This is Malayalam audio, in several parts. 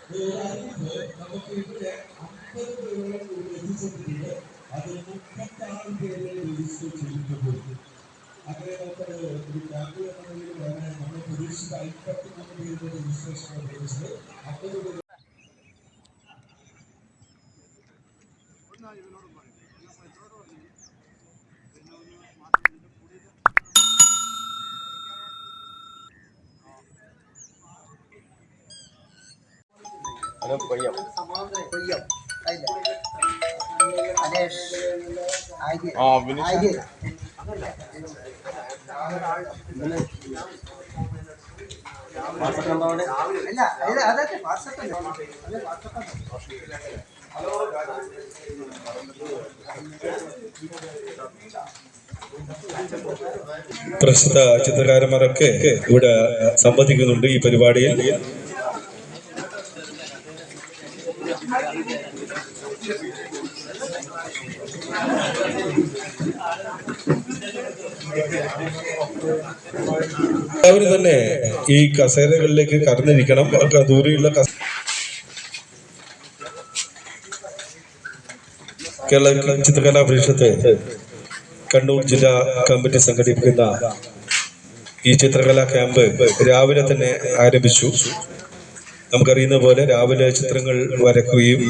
നമുക്ക് ഇവിടെ 50 പേരോളം എത്തിച്ചിട്ടുണ്ട്. അത് 36 പേരെ രജിസ്റ്റർ ചെയ്തിട്ടുണ്ട്. അങ്ങനെ നമുക്കത് ഒരു ക്യാമ്പ് എന്നതിൽ വളരെ നമ്മൾ പ്രതീക്ഷിച്ച 53 പേരുടെ രജിസ്ട്രേഷൻ പ്രതീക്ഷിച്ചത് 50 പേര്. പ്രസിദ്ധ ചിത്രകാരന്മാരൊക്കെ ഇവിടെ സംബന്ധിക്കുന്നുണ്ട് ഈ പരിപാടിയിൽ. എല്ലാവരും തന്നെ ഈ കസേരകളിലേക്ക് കടന്നിരിക്കണം. ദൂരെയുള്ള കേരള ചിത്രകലാ പരിഷത്ത് കണ്ണൂർ ജില്ലാ കമ്മിറ്റി സംഘടിപ്പിക്കുന്ന ഈ ചിത്രകലാ ക്യാമ്പ് രാവിലെ തന്നെ ആരംഭിച്ചു. നമുക്കറിയുന്ന പോലെ രാവിലെ ചിത്രങ്ങൾ വരക്കുകയും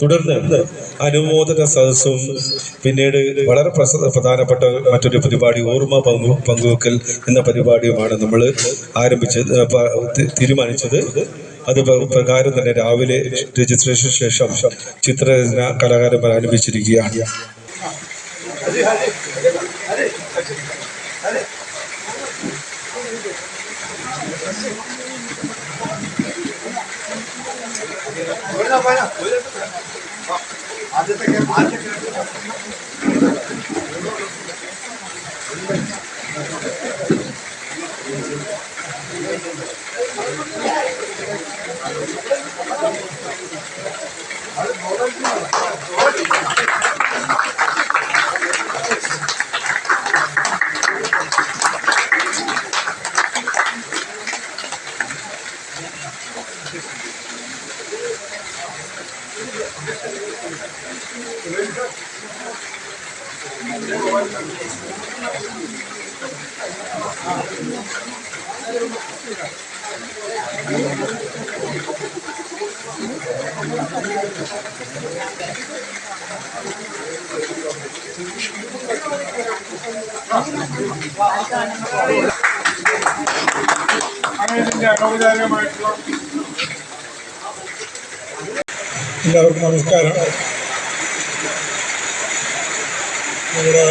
തുടർന്ന് അനുമോദന സദസ്സും പിന്നീട് വളരെ പ്രധാനപ്പെട്ട മറ്റൊരു പരിപാടി ഓർമ്മ പങ്കുവെക്കൽ എന്ന പരിപാടിയുമാണ് നമ്മൾ തീരുമാനിച്ചത്. അത് പ്രകാരം തന്നെ രാവിലെ രജിസ്ട്രേഷന് ശേഷം ചിത്രരചന കലാകാരന്മാർ ആരംഭിച്ചിരിക്കുകയാണ്. എല്ലാവർക്കും നമസ്കാരം. നമ്മുടെ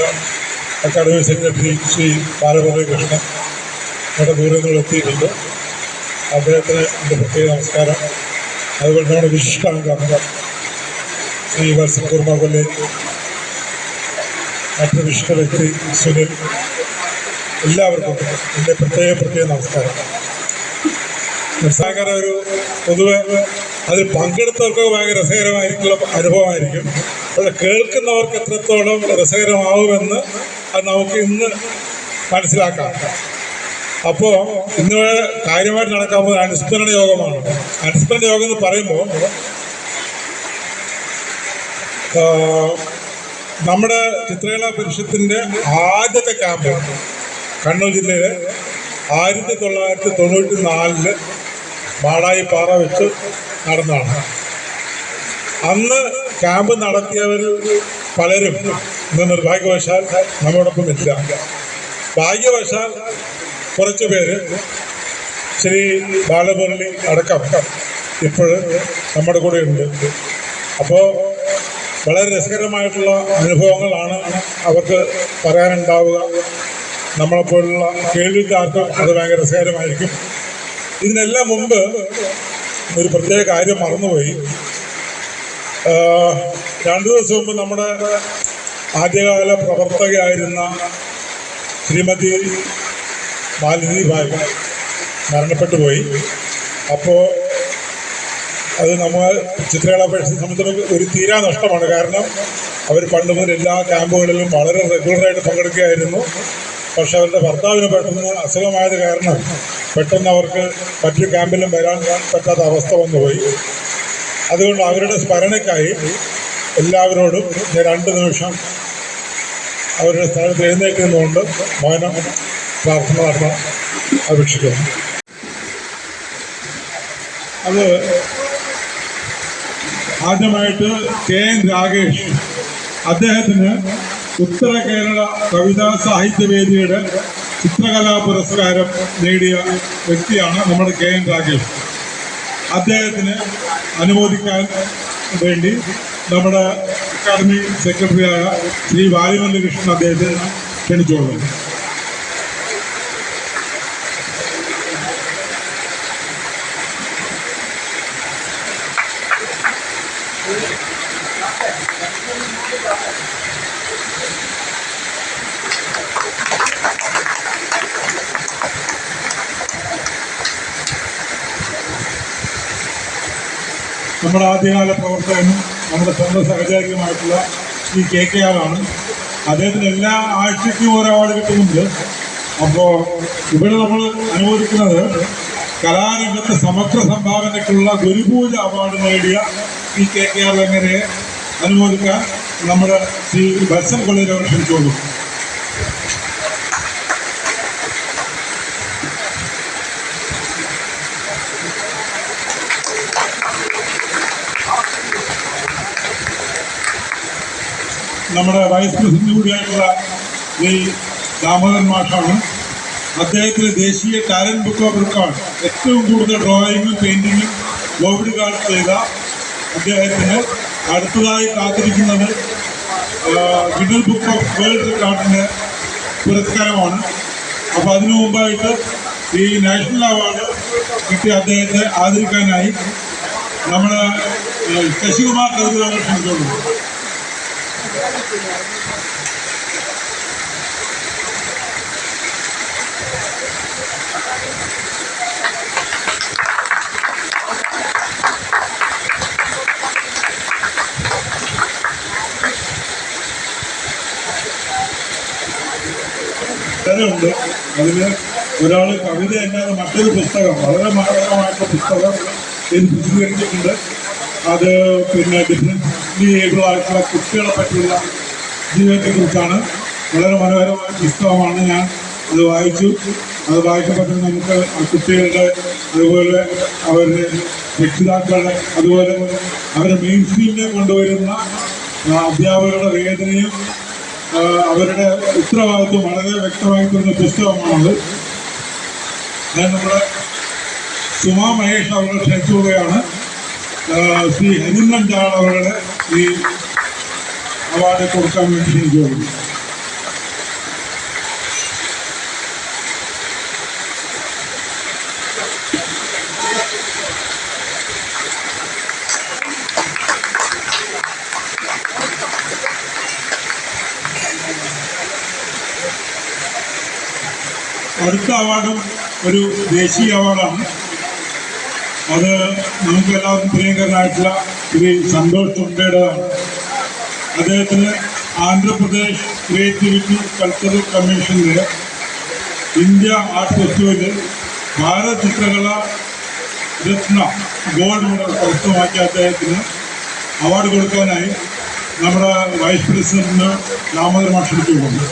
അക്കാദമി സെക്രട്ടറി ശ്രീ ബാലമുരളീകൃഷ്ണൻ നമ്മുടെ ദൂരങ്ങളിൽ എത്തിയിട്ടുണ്ട്. അദ്ദേഹത്തിന് എൻ്റെ പ്രത്യേക നമസ്കാരം. അതുപോലെ നമ്മുടെ വിശിഷ്ടാംഗങ്ങൾ ശ്രീ വത്സകുർമ കൊല്ലെ, മറ്റൊരു വിശിഷ്ട വ്യക്തി സുനിൽ, എല്ലാവർക്കും എൻ്റെ പ്രത്യേക നമസ്കാരം. രസകര ഒരു പൊതുവെ അതിൽ പങ്കെടുത്തവർക്കൊക്കെ ഭയങ്കര രസകരമായിട്ടുള്ള അനുഭവമായിരിക്കും. പക്ഷെ കേൾക്കുന്നവർക്ക് എത്രത്തോളം രസകരമാവുമെന്ന് അത് നമുക്ക് ഇന്ന് മനസ്സിലാക്കാം. അപ്പോൾ ഇന്ന് കാര്യമായിട്ട് നടക്കാൻ പോകുന്ന അനുസ്മരണ യോഗമാണ്. അനുസ്മരണ യോഗം എന്ന് പറയുമ്പോൾ നമ്മുടെ ചിത്രകലാ പരിഷത്തിൻ്റെ ആദ്യത്തെ ക്യാമ്പ് കണ്ണൂർ ജില്ലയിലെ 1994 മാടായിപ്പാറ വെച്ച് നടന്നതാണ്. അന്ന് ക്യാമ്പ് നടത്തിയവരിൽ പലരും ഇന്ന് നിർഭാഗ്യവശാൽ നമ്മോടൊപ്പം ഇല്ല. ഭാഗ്യവശാൽ കുറച്ച് പേര്, ശ്രീ ബാലമുരളി അടക്കം, ഇപ്പോൾ നമ്മുടെ കൂടെ ഉണ്ട്. അപ്പോൾ വളരെ രസകരമായിട്ടുള്ള അനുഭവങ്ങളാണ് അവർക്ക് പറയാനുണ്ടാവുക. നമ്മളെപ്പോലുള്ള കേൾവിക്കാർക്കും അത് ഭയങ്കര രസകരമായിരിക്കും. ഇതിനെല്ലാം മുമ്പ് ഒരു പ്രത്യേക കാര്യം മറന്നുപോയി. 2 ദിവസം മുമ്പ് നമ്മുടെ ആദ്യകാല പ്രവർത്തകയായിരുന്ന ശ്രീമതി മാലിനി ഭായ് മരണപ്പെട്ടു പോയി. അപ്പോൾ അത് നമ്മൾ ചിത്രകലാ പരിഷത്തിനെ സംബന്ധിച്ചിടത്തോളം ഒരു തീരാ നഷ്ടമാണ്. കാരണം അവർ പണ്ട് മുതൽ എല്ലാ ക്യാമ്പുകളിലും വളരെ റെഗുലറായിട്ട് പങ്കെടുക്കുകയായിരുന്നു. പക്ഷെ അവരുടെ ഭർത്താവിന് പെട്ടെന്ന് അസുഖമായത് കാരണം പെട്ടെന്ന് അവർക്ക് മറ്റൊരു ക്യാമ്പിലും വരാൻ പറ്റാത്ത അവസ്ഥ വന്നുപോയി. അതുകൊണ്ട് അവരുടെ സ്മരണയ്ക്കായി എല്ലാവരോടും ഞാൻ 2 നിമിഷം അവരുടെ സ്ഥലത്ത് എഴുന്നേറ്റ് നിന്നുകൊണ്ട് മൗനം പ്രാർത്ഥന നടത്താൻ അപേക്ഷിക്കുന്നു. അത് ആദ്യമായിട്ട് KN രാഗേഷ്, അദ്ദേഹത്തിന് ഉത്തര കേരള കവിതാ സാഹിത്യവേദിയുടെ ചിത്രകലാ പുരസ്കാരം നേടിയ വ്യക്തിയാണ് നമ്മുടെ KN രാഗേഷ്. അദ്ദേഹത്തിന് അനുമോദിക്കാൻ വേണ്ടി നമ്മുടെ അക്കാദമി സെക്രട്ടറിയായ ശ്രീ വാലിമല്ലകൃഷ്ണൻ അദ്ദേഹത്തെ ക്ഷണിച്ചോളും. നമ്മുടെ ആദ്യകാല പ്രവർത്തകനും നമ്മുടെ സ്വന്തം സഹചാരിയുമായിട്ടുള്ള ഈ KKR ആണ്. അദ്ദേഹത്തിന് എല്ലാ ആഴ്ചയ്ക്കും ഒരു അവാർഡ് കിട്ടുന്നുണ്ട്. അപ്പോൾ ഇവിടെ നമ്മൾ അനുമോദിക്കുന്നത് കലാരംഗത്ത് സമഗ്ര സംഭാവനയ്ക്കുള്ള ഗുരുപൂജ അവാർഡ് നേടിയ ഈ KKR എങ്ങനെ അനുമോദിക്കാൻ നമ്മുടെ ശ്രീ ബത്സൻ കൊള്ളേരവർ ക്ഷണിച്ചോളൂ. നമ്മുടെ വൈസ് പ്രസിഡന്റ് കൂടിയായിട്ടുള്ള ഈ ദാമോദരൻ മാഷാണ്. അദ്ദേഹത്തിന് ദേശീയ ടാലന്റ് ബുക്ക് ഓഫ് റെക്കോർഡ് ഏറ്റവും കൂടുതൽ ഡ്രോയിങ്ങും പെയിന്റിങ്ങും കോവിഡ് കാലത്ത് ചെയ്ത അദ്ദേഹത്തിന് അടുത്തതായി കാത്തിരിക്കുന്നത് ഗിന്നസ് ബുക്ക് ഓഫ് വേൾഡ് റെക്കോർഡിൻ്റെ പുരസ്കാരമാണ്. അപ്പോൾ അതിനു മുമ്പായിട്ട് ഈ നാഷണൽ അവാർഡ് കിട്ടിയ അദ്ദേഹത്തെ ആദരിക്കാനായി നമ്മുടെ ശശികുമാർ കവിതകൾ ക്ഷണിച്ചോളൂ. ഉണ്ട്. അതിൽ ഒരാൾ കവിത അല്ലാതെ മറ്റൊരു പുസ്തകം, വളരെ മനോഹരമായിട്ടുള്ള പുസ്തകം ഇത് പ്രസിദ്ധീകരിച്ചിട്ടുണ്ട്. അത് പിന്നെ ഡിഫറൻറ്റ്ലി ഏബിൾ ആയിട്ടുള്ള കുട്ടികളെ പറ്റിയുള്ള ജീവിതത്തെക്കുറിച്ചാണ്. വളരെ മനോഹരമായ പുസ്തകമാണ്. ഞാൻ അത് വായിച്ചു. അത് വായിച്ചപ്പോൾ നമുക്ക് ആ കുട്ടികളുടെ, അതുപോലെ അവരുടെ രക്ഷിതാക്കളുടെ, അതുപോലെ അവരുടെ മെയിൻ സ്ട്രീമിനെ കൊണ്ടുവരുന്ന അധ്യാപകരുടെ വേദനയും അവരുടെ ഉത്തരവാദിത്വം വളരെ വ്യക്തമായിട്ടുള്ള പുസ്തകമാണത്. ഞാൻ നമ്മുടെ സുമാ മഹേഷ് അവരുടെ ക്ഷണിച്ചുകയാണ്. ശ്രീ ഹരിന്ദ്രൻ ചാൾ അവരുടെ ഈ അവാർഡ് കൊടുക്കാൻ വേണ്ടി ക്ഷണിച്ചു. അടുത്ത അവാർഡും ഒരു ദേശീയ അവാർഡാണ്. അത് നമുക്ക് എല്ലാവർക്കും പ്രിയങ്കരനായിട്ടുള്ള ശ്രീ സന്തോഷ് തുണ്ടയുടേതാണ്. അദ്ദേഹത്തിന് Andhra Pradesh creativity cultural കമ്മീഷനിലെ India art ഫെസ്റ്റിവലിൽ ഭാരത് ചിത്രകല രത്ന ഗോൾഡ് മെഡൽ കരസ്ഥമാക്കിയ അദ്ദേഹത്തിന് അവാർഡ് കൊടുക്കാനായി നമ്മുടെ വൈസ് പ്രസിഡന്റിന് ദാമോദരൻ മാഷ് ക്ഷണിച്ചുകൊണ്ടു.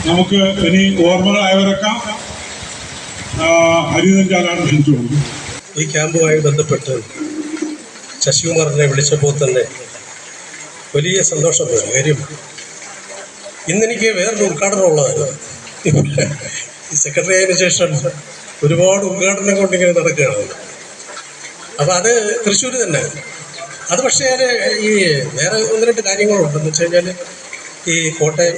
നമുക്ക് ഇനി ഓർമ്മകളായവരൊക്കെ ഹരിന്ദ്രൻ ചാലാണ് ക്ഷണിച്ചു കൊടുക്കും. ഈ ക്യാമ്പുമായി ബന്ധപ്പെട്ട് ശശികുമാറിനെ വിളിച്ചപ്പോൾ തന്നെ വലിയ സന്തോഷം തോന്നി. കാര്യം ഇന്നെനിക്ക് വേറൊരു ഉദ്ഘാടനം ഉള്ളതായിരുന്നു. ഈ സെക്രട്ടറി ആയതിനു ശേഷം ഒരുപാട് ഉദ്ഘാടനം കൊണ്ടിങ്ങനെ നടക്കുകയാണ്. അപ്പം അത് തൃശ്ശൂർ തന്നെ. അത് പക്ഷേ ഞാൻ ഈ വേറെ ഒന്ന് രണ്ട് കാര്യങ്ങളുണ്ടെന്ന് വെച്ച് കഴിഞ്ഞാൽ ഈ കോട്ടയം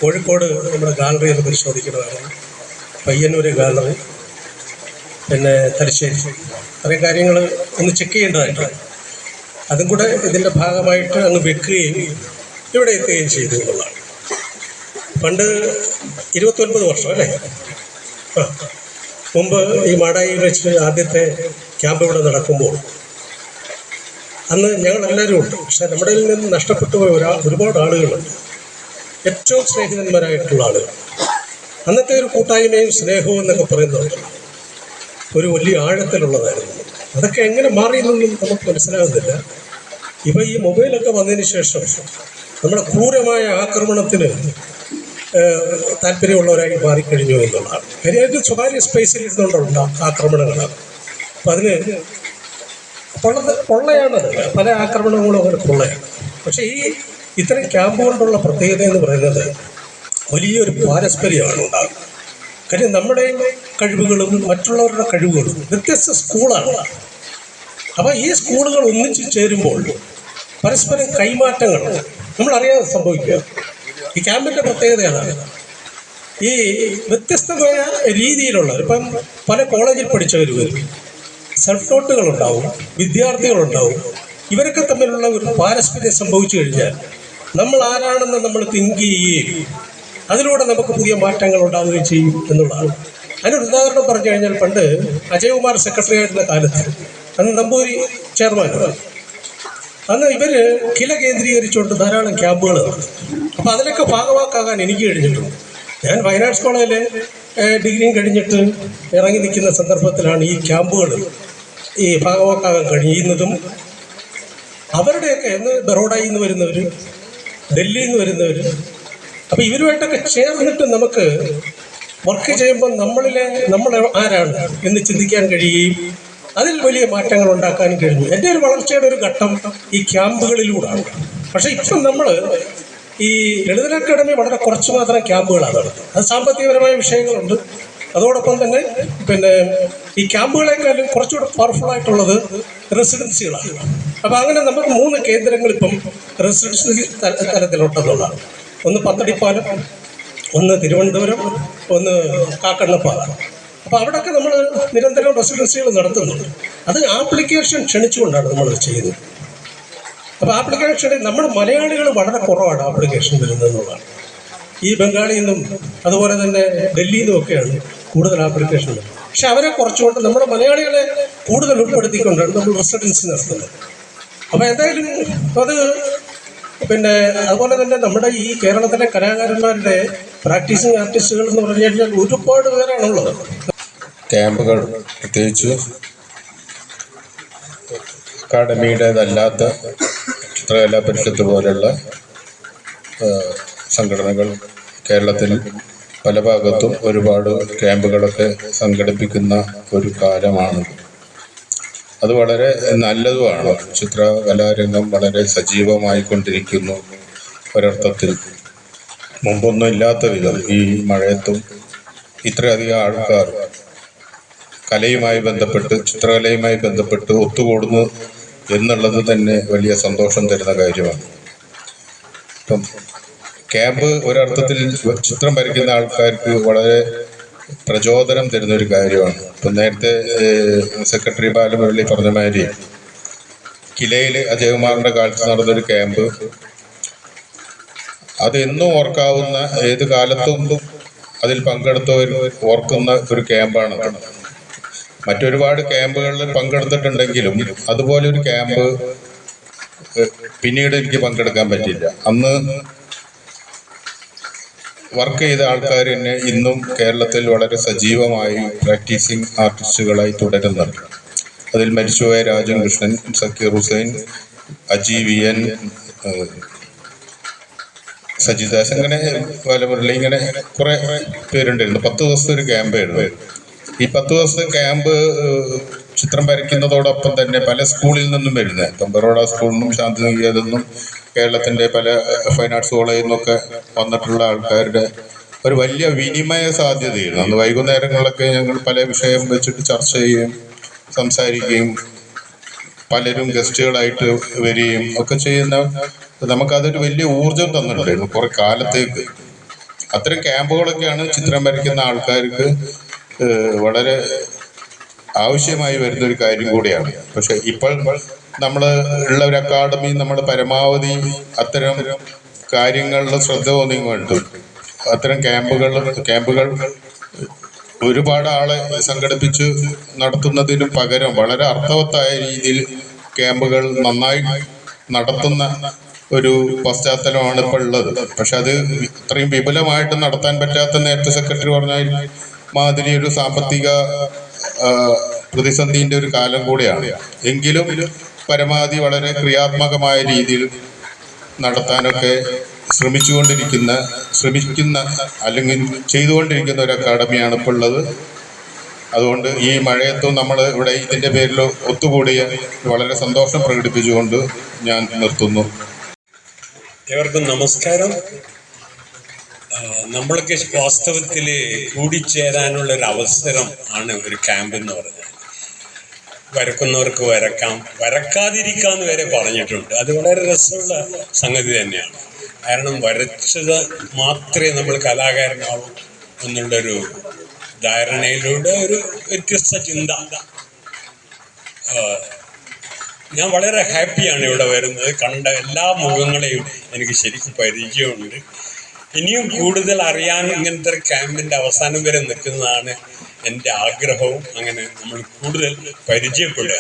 കോഴിക്കോട് നമ്മുടെ ഗാലറി ഒന്ന് പരിശോധിക്കണമായിരുന്നു. പയ്യന്നൂർ ഗാലറി, പിന്നെ തലശ്ശേരി, അത്രയും കാര്യങ്ങൾ ഒന്ന് ചെക്ക് ചെയ്യേണ്ടതായിട്ടാണ്. അതും കൂടെ ഇതിൻ്റെ ഭാഗമായിട്ട് അങ്ങ് വെക്കുകയും ഇവിടെ എത്തുകയും ചെയ്തു എന്നുള്ളതാണ്. പണ്ട് 29 വർഷം അല്ലേ മുമ്പ് ഈ മാടായിൽ വെച്ച് ആദ്യത്തെ ക്യാമ്പ് ഇവിടെ നടക്കുമ്പോൾ അന്ന് ഞങ്ങളെല്ലാവരും ഉണ്ട്. പക്ഷെ നമ്മുടെ നിന്ന് നഷ്ടപ്പെട്ടു പോയ ഒരുപാട് ആളുകളുണ്ട്, ഏറ്റവും സ്നേഹിതന്മാരായിട്ടുള്ള ആളുകൾ. അന്നത്തെ ഒരു കൂട്ടായ്മയും സ്നേഹവും എന്നൊക്കെ പറയുന്നത് ഒരു വലിയ ആഴത്തിലുള്ളതായിരുന്നു. അതൊക്കെ എങ്ങനെ മാറിയെന്നൊന്നും നമുക്ക് മനസ്സിലാകുന്നില്ല. ഇപ്പം ഈ മൊബൈലൊക്കെ വന്നതിന് ശേഷം നമ്മുടെ ക്രൂരമായ ആക്രമണത്തിന് താല്പര്യമുള്ളവരായി മാറിക്കഴിഞ്ഞു എന്നുള്ളതാണ്. കാര്യമായിട്ട് സ്വകാര്യ സ്പേസിൽ ഇരുന്നുകൊണ്ടുള്ള ആക്രമണങ്ങളാണ്. അപ്പം അതിന് പൊള്ളയാണത്. പല ആക്രമണങ്ങളും അങ്ങനെ പൊള്ളയാണ്. പക്ഷേ ഈ ഇത്തരം ക്യാമ്പ് കൊണ്ടുള്ള പ്രത്യേകത എന്ന് പറയുന്നത് വലിയൊരു പാരസ്പര്യമാണ് ഉണ്ടാകുന്നത്. കാര്യം നമ്മുടെയും കഴിവുകളും മറ്റുള്ളവരുടെ കഴിവുകളും വ്യത്യസ്ത സ്കൂളാണ്. അപ്പോൾ ഈ സ്കൂളുകൾ ഒന്നിച്ചു ചേരുമ്പോൾ പരസ്പരം കൈമാറ്റങ്ങൾ നമ്മളറിയാതെ സംഭവിക്കുക. ഈ ക്യാമ്പിൻ്റെ പ്രത്യേകത അതാണ്. ഈ വ്യത്യസ്തമായ രീതിയിലുള്ള ഇപ്പം പല കോളേജിൽ പഠിച്ചവർ വരും, സെൽഫ് നോട്ടുകളുണ്ടാവും, വിദ്യാർത്ഥികളുണ്ടാവും. ഇവരൊക്കെ തമ്മിലുള്ള ഒരു പാരസ്പര്യം സംഭവിച്ചു കഴിഞ്ഞാൽ നമ്മൾ ആരാണെന്ന് നമ്മൾ തിങ്ക് ചെയ്യുകയും അതിലൂടെ നമുക്ക് പുതിയ മാറ്റങ്ങൾ ഉണ്ടാവുകയും ചെയ്യും എന്നുള്ളതാണ്. അതിനൊരു ഉദാഹരണം പറഞ്ഞു കഴിഞ്ഞാൽ പണ്ട് അജയകുമാർ സെക്രട്ടറി ആയിരുന്ന കാലത്ത് അന്ന് നമ്പൂരി ചെയർമാനാണ്. അന്ന് ഇവർ കില കേന്ദ്രീകരിച്ചുകൊണ്ട് ധാരാളം ക്യാമ്പുകൾ നടത്തി. അപ്പോൾ അതിലൊക്കെ ഭാഗവാക്കാകാൻ എനിക്ക് കഴിഞ്ഞിട്ടുണ്ട്. ഞാൻ ഫൈനാൻസ് കോളേജിലെ ഡിഗ്രിയും കഴിഞ്ഞിട്ട് ഇറങ്ങി നിൽക്കുന്ന സന്ദർഭത്തിലാണ് ഈ ക്യാമ്പുകൾ ഈ ഭാഗവാക്കാകാൻ കഴിയുന്നതും. അവരുടെയൊക്കെ ഇന്ന് ബറോഡയിൽ നിന്ന് വരുന്നവർ, ഡൽഹിയിൽ നിന്ന് വരുന്നവർ, അപ്പോൾ ഇവരുമായിട്ടൊക്കെ ചേർന്നിട്ട് നമുക്ക് വർക്ക് ചെയ്യുമ്പോൾ നമ്മൾ ആരാണ് എന്ന് ചിന്തിക്കാൻ കഴിയുകയും അതിൽ വലിയ മാറ്റങ്ങൾ ഉണ്ടാക്കാനും കഴിഞ്ഞു. എൻ്റെ ഒരു വളർച്ചയുടെ ഒരു ഘട്ടം ഈ ക്യാമ്പുകളിലൂടെയാണ്. പക്ഷേ ഇപ്പം നമ്മൾ ഈ ലളിതർ അക്കാദമി വളരെ കുറച്ച് മാത്രം ക്യാമ്പുകളാണ് നടത്തുന്നത്. അത് സാമ്പത്തികപരമായ വിഷയങ്ങളുണ്ട്. അതോടൊപ്പം തന്നെ പിന്നെ ഈ ക്യാമ്പുകളെക്കാളും കുറച്ചുകൂടെ പവർഫുള്ളായിട്ടുള്ളത് റെസിഡൻസികളാണ്. അപ്പോൾ അങ്ങനെ നമുക്ക് 3 കേന്ദ്രങ്ങൾ ഇപ്പം റെസിഡൻസി തലത്തിലുണ്ടെന്നുള്ളതാണ്. ഒന്ന് പത്തടിപ്പാലം, ഒന്ന് തിരുവനന്തപുരം, ഒന്ന് കാക്കണ്ണപ്പാറ. അപ്പോൾ അവിടെയൊക്കെ നമ്മൾ നിരന്തരം റെസിഡൻസികൾ നടത്തുന്നുണ്ട്. അത് ആപ്ലിക്കേഷൻ ക്ഷണിച്ചുകൊണ്ടാണ് നമ്മളത് ചെയ്യുന്നത്. അപ്പോൾ ആപ്ലിക്കേഷൻ നമ്മുടെ മലയാളികൾ വളരെ കുറവാണ് ആപ്ലിക്കേഷൻ വരുന്നതെന്നുള്ളതാണ്. ഈ ബംഗാളിൽ നിന്നും അതുപോലെ തന്നെ ഡൽഹിയിൽ നിന്നും ഒക്കെയാണ് കൂടുതൽ ആപ്ലിക്കേഷൻ വരുന്നത്. പക്ഷെ അവരെ കുറച്ചുകൊണ്ട് നമ്മുടെ മലയാളികളെ കൂടുതൽ ഉൾപ്പെടുത്തിക്കൊണ്ടാണ് നമ്മൾ റെസിഡൻസി നടത്തുന്നത്. അപ്പോൾ എന്തായാലും അത് പിന്നെ അതുപോലെ തന്നെ നമ്മുടെ ഈ കേരളത്തിലെ കലാകാരന്മാരുടെ പ്രാക്ടീസിങ് ആർട്ടിസ്റ്റുകൾ എന്ന് പറഞ്ഞു കഴിഞ്ഞാൽ ഒരുപാട് പേരാണുള്ളത്. ക്യാമ്പുകൾ പ്രത്യേകിച്ച് അക്കാഡമിയുടേതല്ലാത്ത ചിത്രകലാ പരിഷത്ത് പോലുള്ള സംഘടനകൾ കേരളത്തിൽ പല ഭാഗത്തും ഒരുപാട് ക്യാമ്പുകളൊക്കെ സംഘടിപ്പിക്കുന്ന ഒരു കാലമാണ്. അത് വളരെ നല്ലതുമാണ്. ചിത്രകലാരംഗം വളരെ സജീവമായിക്കൊണ്ടിരിക്കുന്നു. ഒരർത്ഥത്തിൽ മുമ്പൊന്നും ഇല്ലാത്ത വിധം ഈ മഴയത്തും ഇത്രയധികം ആൾക്കാർ കലയുമായി ബന്ധപ്പെട്ട് ചിത്രകലയുമായി ബന്ധപ്പെട്ട് ഒത്തുകൂടുന്നു എന്നുള്ളത് തന്നെ വലിയ സന്തോഷം തരുന്ന കാര്യമാണ്. ഇപ്പം ക്യാമ്പ് ഒരർത്ഥത്തിൽ ചിത്രം വരയ്ക്കുന്ന ആൾക്കാർക്ക് വളരെ പ്രചോദനം തരുന്നൊരു കാര്യമാണ്. ഇപ്പം നേരത്തെ സെക്രട്ടറി ബാലമുരളി പറഞ്ഞ മാതിരി കിലയിൽ അജയകുമാറിൻ്റെ കാലത്ത് നടന്നൊരു ക്യാമ്പ് അത് എന്നും ഓർക്കാവുന്ന, ഏത് കാലത്തും അതിൽ പങ്കെടുത്തവർ ഓർക്കുന്ന ഒരു ക്യാമ്പാണ്. മറ്റൊരുപാട് ക്യാമ്പുകളിൽ പങ്കെടുത്തിട്ടുണ്ടെങ്കിലും അതുപോലെ ഒരു ക്യാമ്പ് പിന്നീട് എനിക്ക് പങ്കെടുക്കാൻ പറ്റില്ല. അന്ന് വർക്ക് ചെയ്ത ആൾക്കാർ തന്നെ ഇന്നും കേരളത്തിൽ വളരെ സജീവമായി പ്രാക്ടീസിങ് ആർട്ടിസ്റ്റുകളായി തുടരുന്നുണ്ട്. അതിൽ മരിച്ചുപോയ രാജൻ കൃഷ്ണൻ, സക്കീർ ഹുസൈൻ, അജി വി എൻ, സജിദാസ്, അങ്ങനെ ബാലമുരളി, ഇങ്ങനെ കുറേ പേരുണ്ടായിരുന്നു. 10 ദിവസത്തെ ഒരു ക്യാമ്പായിരുന്നു. ഈ 10 ദിവസത്തെ ക്യാമ്പ് ചിത്രം വരയ്ക്കുന്നതോടൊപ്പം തന്നെ പല സ്കൂളിൽ നിന്നും വരുന്നത്, ഇപ്പം ബറോഡ സ്കൂളിൽ നിന്നും ശാന്തിനികേതനിൽ നിന്നും കേരളത്തിൻ്റെ പല ഫൈൻ ആർട്സ് കോളേജിൽ നിന്നൊക്കെ വന്നിട്ടുള്ള ആൾക്കാരുടെ ഒരു വലിയ വിനിമയ സാധ്യതയായിരുന്നു. അന്ന് വൈകുന്നേരങ്ങളിലൊക്കെ ഞങ്ങൾ പല വിഷയം വെച്ചിട്ട് ചർച്ച ചെയ്യുകയും സംസാരിക്കുകയും പലരും ഗസ്റ്റുകളായിട്ട് വരികയും ഒക്കെ ചെയ്യുന്ന നമുക്കതൊരു വലിയ ഊർജം തന്നിട്ടുണ്ടായിരുന്നു കുറെ കാലത്തേക്ക്. അത്തരം ക്യാമ്പുകളൊക്കെയാണ് ചിത്രം വരയ്ക്കുന്ന ആൾക്കാർക്ക് വളരെ ആവശ്യമായി വരുന്ന ഒരു കാര്യം കൂടിയാണ്. പക്ഷെ ഇപ്പോൾ നമ്മൾ ഉള്ള ഒരു അക്കാദമി നമ്മൾ പരമാവധി അത്തരം കാര്യങ്ങളിൽ ശ്രദ്ധ തോന്നിക്കൊണ്ട് അത്തരം ക്യാമ്പുകൾ ഒരുപാട് ആളെ സംഘടിപ്പിച്ച് നടത്തുന്നതിനും പകരം വളരെ അർത്ഥവത്തായ രീതിയിൽ ക്യാമ്പുകൾ നന്നായി നടത്തുന്ന ഒരു പശ്ചാത്തലമാണ് ഇപ്പോൾ ഉള്ളത്. പക്ഷെ അത് ഇത്രയും വിപുലമായിട്ട് നടത്താൻ പറ്റാത്ത, നേരത്തെ സെക്രട്ടറി പറഞ്ഞ മാതിരി ഒരു സാമ്പത്തിക പ്രതിസന്ധിന്റെ ഒരു കാലം കൂടിയാണ്. എങ്കിലും പരമാവധി വളരെ ക്രിയാത്മകമായ രീതിയിൽ നടത്താനൊക്കെ ശ്രമിക്കുന്ന അല്ലെങ്കിൽ ചെയ്തുകൊണ്ടിരിക്കുന്ന ഒരു അക്കാദമിയാണ് ഇപ്പോൾ ഉള്ളത്. അതുകൊണ്ട് ഈ മഴയത്തും നമ്മൾ ഇവിടെ ഇതിൻ്റെ പേരിൽ ഒത്തുകൂടിയ വളരെ സന്തോഷം പ്രകടിപ്പിച്ചുകൊണ്ട് ഞാൻ നിർത്തുന്നു. ഏവർക്കും നമസ്കാരം. നമ്മളൊക്കെ വാസ്തവത്തിൽ കൂടിച്ചേരാനുള്ള ഒരു അവസരം ആണ് ഒരു ക്യാമ്പ് എന്ന് പറഞ്ഞാൽ. വരക്കുന്നവർക്ക് വരക്കാം, വരക്കാതിരിക്കാന്ന് വരെ പറഞ്ഞിട്ടുണ്ട്. അത് വളരെ രസമുള്ള സംഗതി തന്നെയാണ്. കാരണം വരച്ചത് മാത്രമേ നമ്മൾ കലാകാരനാവൂ എന്നുള്ളൊരു ധാരണയിലൂടെ ഒരു വ്യത്യസ്ത ചിന്ത. ഞാൻ വളരെ ഹാപ്പിയാണ് ഇവിടെ വരുന്നത്. കണ്ട എല്ലാ മുഖങ്ങളെയും എനിക്ക് ശരിക്കും പരിചയമുണ്ട്. ഇനിയും കൂടുതൽ അറിയാൻ ഇങ്ങനത്തെ ക്യാമ്പിൻ്റെ അവസാനം വരെ നിൽക്കുന്നതാണ് എൻ്റെ ആഗ്രഹവും. അങ്ങനെ നമ്മൾ കൂടുതൽ പരിചയപ്പെടുക.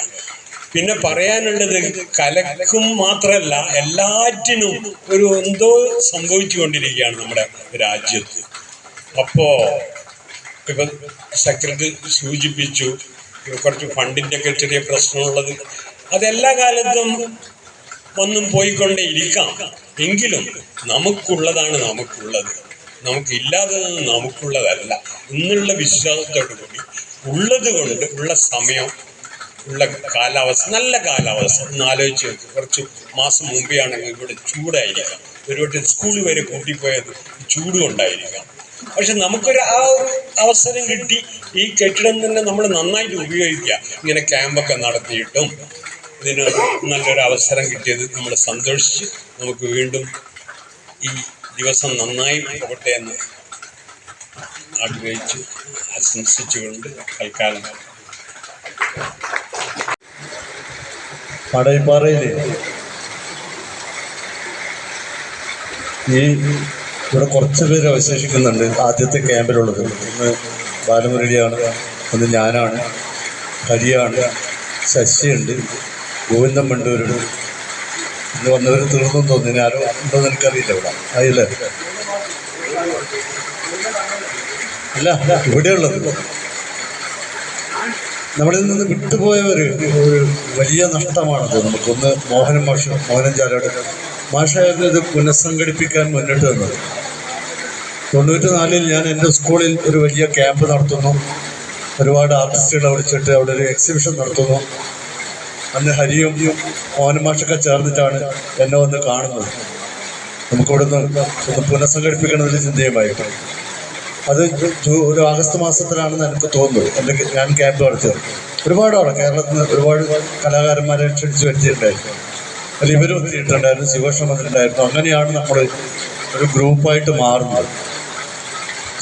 പിന്നെ പറയാനുള്ളത്, കലക്കും മാത്രമല്ല എല്ലാറ്റിനും ഒരു എന്തോ സംഭവിച്ചു കൊണ്ടിരിക്കുകയാണ് നമ്മുടെ രാജ്യത്ത്. അപ്പോൾ ഇപ്പം സെക്രട്ടറി സൂചിപ്പിച്ചു കുറച്ച് ഫണ്ടിൻ്റെ ഒക്കെ ചെറിയ പ്രശ്നമുള്ളത്. അതെല്ലാ കാലത്തും ഒന്നും പോയിക്കൊണ്ടേ ഇരിക്കാം. എങ്കിലും നമുക്കുള്ളതാണ് നമുക്കുള്ളത്, നമുക്കില്ലാത്തത് നമുക്കുള്ളതല്ല എന്നുള്ള വിശ്വാസത്തോടു കൂടി ഉള്ളത് കൊണ്ട് ഉള്ള സമയം, ഉള്ള കാലാവസ്ഥ, നല്ല കാലാവസ്ഥ ഒന്ന് ആലോചിച്ച് നോക്കി. കുറച്ച് മാസം മുമ്പേ ആണെങ്കിൽ ഇവിടെ ചൂടായിരിക്കാം. ഒരുവട്ടം സ്കൂളിൽ വരെ കൂട്ടിപ്പോയത് ചൂട് കൊണ്ടായിരിക്കാം. പക്ഷെ നമുക്കൊരു അവസരം കിട്ടി. ഈ കെട്ടിടം തന്നെ നമ്മൾ നന്നായിട്ട് ഉപയോഗിക്കുക. ഇങ്ങനെ ക്യാമ്പൊക്കെ നടത്തിയിട്ടും ഇതിന് നല്ലൊരു അവസരം കിട്ടിയത് നമ്മൾ സന്തോഷിച്ച് നമുക്ക് വീണ്ടും ഈ ദിവസം നന്നായി പോകട്ടെ എന്ന് ആഗ്രഹിച്ചു ആശംസിച്ചുകൊണ്ട് തൽക്കാലം. പടയപ്പാറയിൽ ഇവിടെ കുറച്ച് പേര് അവശേഷിക്കുന്നുണ്ട്. ആദ്യത്തെ ക്യാമ്പിലുള്ളത് ഒന്ന് ബാലമുരളിയാണ്, ഒന്ന് ഞാനാണ്, ഹരിയാണ്, ശശിയുണ്ട്, ഗോവിന്ദൻ മണ്ടൂരുണ്ട്. ഇന്ന് വന്നവർ തീർന്നു തോന്നി. ആരോ ഉണ്ടോന്ന് എനിക്കറിയില്ല. ഇവിടെ ആയില്ലേ? അല്ല, ഇവിടെയുള്ളത് നമ്മളിൽ നിന്ന് വിട്ടുപോയ ഒരു വലിയ നഷ്ടമാണത് നമുക്കൊന്ന്. മോഹനൻ ചാലോട് മാഷായിരുന്നു ഇത് പുനഃസംഘടിപ്പിക്കാൻ മുന്നിട്ട് നിന്നത്. 94 ഞാൻ എൻ്റെ സ്കൂളിൽ ഒരു വലിയ ക്യാമ്പ് നടത്തുന്നു. ഒരുപാട് ആർട്ടിസ്റ്റുകളെ വിളിച്ചിട്ട് അവിടെ ഒരു എക്സിബിഷൻ നടത്തുന്നു. അന്ന് ഹരിയും മോഹൻ മാഷൊക്കെ ചേർന്നിട്ടാണ് എന്നെ വന്ന് കാണുന്നത്. നമുക്കിവിടെ നിന്ന് ഒന്ന് പുനഃസംഘടിപ്പിക്കണമെന്നൊരു ചിന്തയുമായിട്ട്. അത് ഒരു ആഗസ്റ്റ് മാസത്തിലാണെന്ന് എനിക്ക് തോന്നുന്നത്. ഞാൻ ക്യാമ്പ് നടത്തിയത് ഒരുപാട് ആളെ കേരളത്തിൽ നിന്ന് ഒരുപാട് കലാകാരന്മാരെ ക്ഷണിച്ച് വരുത്തിയിട്ടുണ്ടായിരുന്നു. അതിൽ ഇവരും എത്തിയിട്ടുണ്ടായിരുന്നു, ശിവകൃഷ്ണൻ വന്നിട്ടുണ്ടായിരുന്നു. അങ്ങനെയാണ് നമ്മൾ ഒരു ഗ്രൂപ്പായിട്ട് മാറുന്നത്.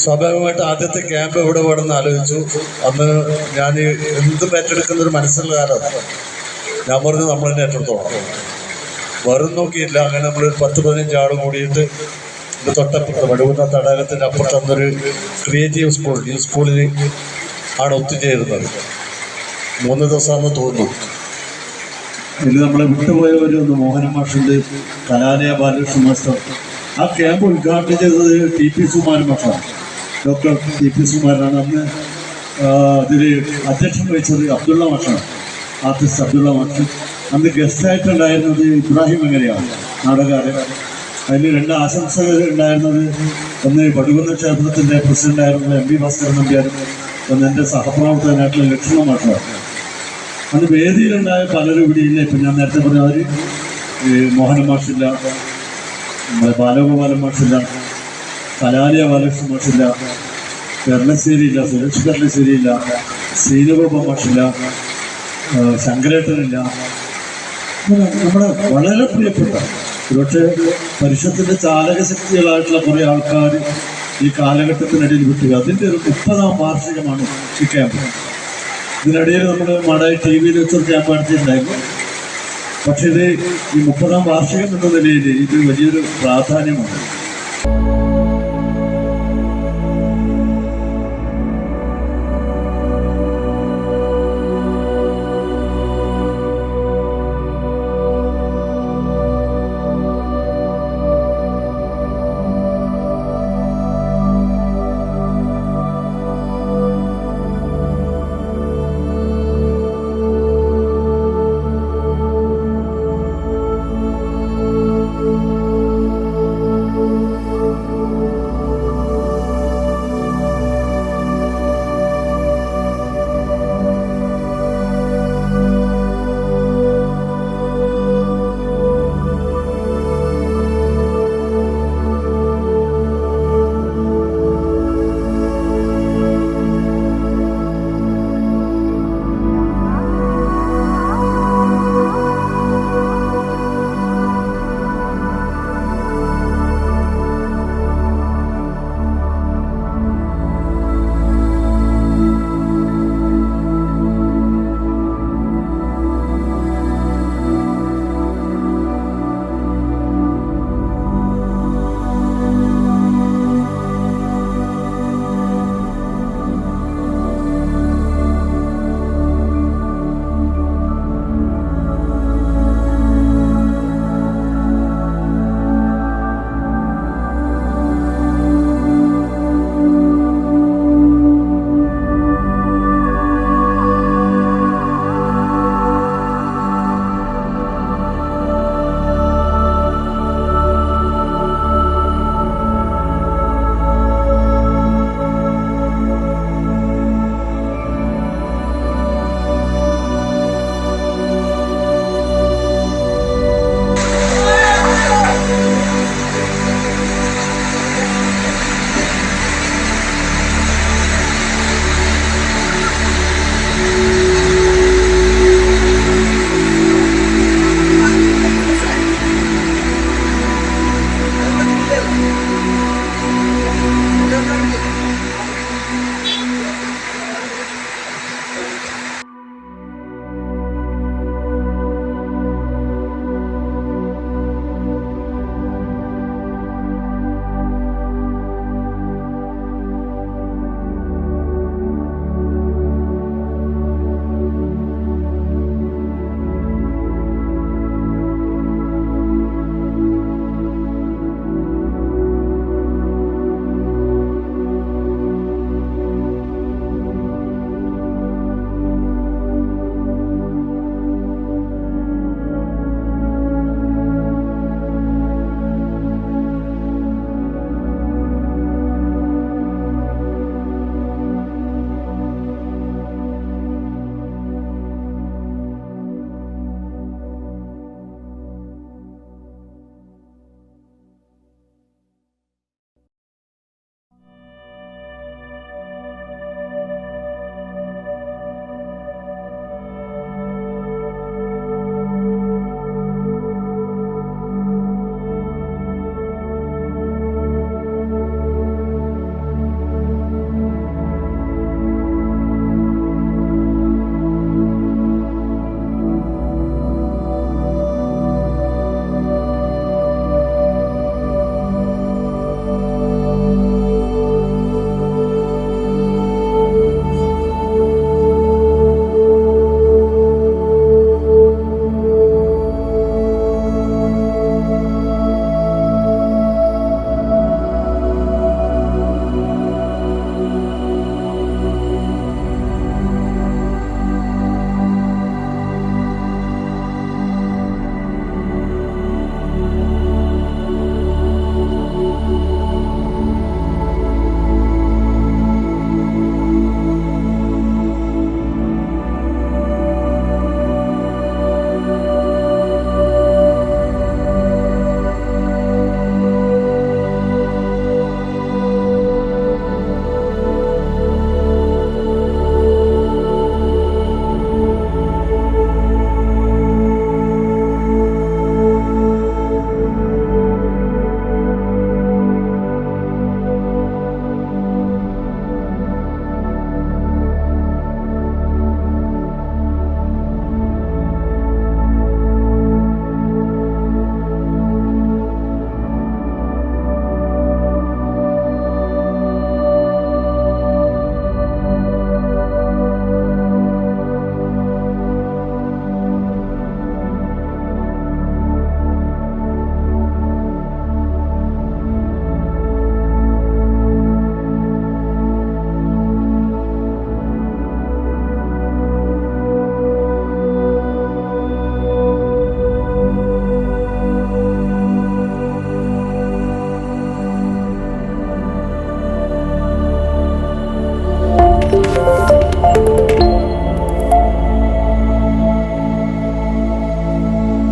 സ്വാഭാവികമായിട്ട് ആദ്യത്തെ ക്യാമ്പ് എവിടെ വേണമെന്ന് ആലോചിച്ചു. അന്ന് ഞാൻ എന്തും ഏറ്റെടുക്കുന്ന ഒരു മനസ്സുള്ള കാലമാണ്. ഞാൻ പറഞ്ഞു നമ്മൾ തന്നെ ഏറ്റെടുത്തോളാം. വെറും നോക്കിയില്ല. അങ്ങനെ നമ്മൾ 10-15 ആൾ കൂടിയിട്ട് ഇത് തൊട്ടപ്പുറത്ത് വടുകുന്ന തടാകത്തിൻ്റെ അപ്പുറത്ത് അന്നൊരു ക്രിയേറ്റീവ് സ്കൂൾ, ഈ സ്കൂളിൽ ആണ് ഒത്തുചേരുന്നത്. 3 ദിവസമാണെന്ന് തോന്നുന്നു. ഇത് നമ്മളെ വിട്ടുപോയ ഒരു മോഹനൻ മാഷുണ്ട്, കലാലയ ബാലകൃഷ്ണ മാസ്റ്റർ. ആ ക്യാമ്പ് ഉദ്ഘാടനം ചെയ്തത് ടി പി സുകുമാരൻ മാഷാണ്. ഡോക്ടർ ടി പി സുകുമാരനാണ്. അന്ന് ഇതിൽ അധ്യക്ഷം വഹിച്ചത് അബ്ദുള്ള മാഷാണ്, ആർട്ടിസ്റ്റ് അബ്ദുള്ള മാഷ്. അന്ന് ഗസ്റ്റായിട്ടുണ്ടായിരുന്നത് ഇബ്രാഹിം എങ്ങനെയാണ്, നാടകകാരൻ. അതിൽ 2 ആശംസകൾ ഉണ്ടായിരുന്നത്, ഒന്ന് പടുകുന്ന ക്ഷേത്രത്തിൻ്റെ പ്രസിഡൻ്റായിരുന്നത് എം പി ഭാസ്കരൻ നമ്പ്യാരും, ഒന്ന് എൻ്റെ സഹപ്രവർത്തകനായിട്ടുള്ള ലക്ഷ്മണ മാഷാണ്. അന്ന് വേദിയിലുണ്ടായ പലരും ഇവിടെ ഇല്ല. ഇപ്പം ഞാൻ നേരത്തെ പറഞ്ഞ അവർ ഈ മോഹന മാഷില്ല, നമ്മുടെ ബാലഗോപാലൻ മാഷില്ല, കലാലയ ബാലകൃഷ്ണ മാഷില്ല, കർണശ്ശേരിയില്ല, സുരേഷ് കർണശ്ശേരിയില്ല, ശ്രീനുഗോപ മാഷില്ല, ശങ്കരേട്ടനില്ല. നമ്മുടെ വളരെ പ്രിയപ്പെട്ട ഒരുപക്ഷെ പരിഷത്തിന്റെ ചാലകശക്തികളായിട്ടുള്ള കുറേ ആൾക്കാർ ഈ കാലഘട്ടത്തിനിടയിൽ വിട്ടു. അതിൻ്റെ ഒരു 30ാം വാർഷികമാണ് ഈ ക്യാമ്പ്. ഇതിനിടയിൽ നമ്മൾ മാടായി ടി വിയിൽ വെച്ചൊരു ക്യാമ്പ് നടത്തിയിട്ടുണ്ടായിരുന്നു. പക്ഷെ ഇത് ഈ 30ാം വാർഷികം എന്ന നിലയിൽ ഇത് വലിയൊരു പ്രാധാന്യമാണ്.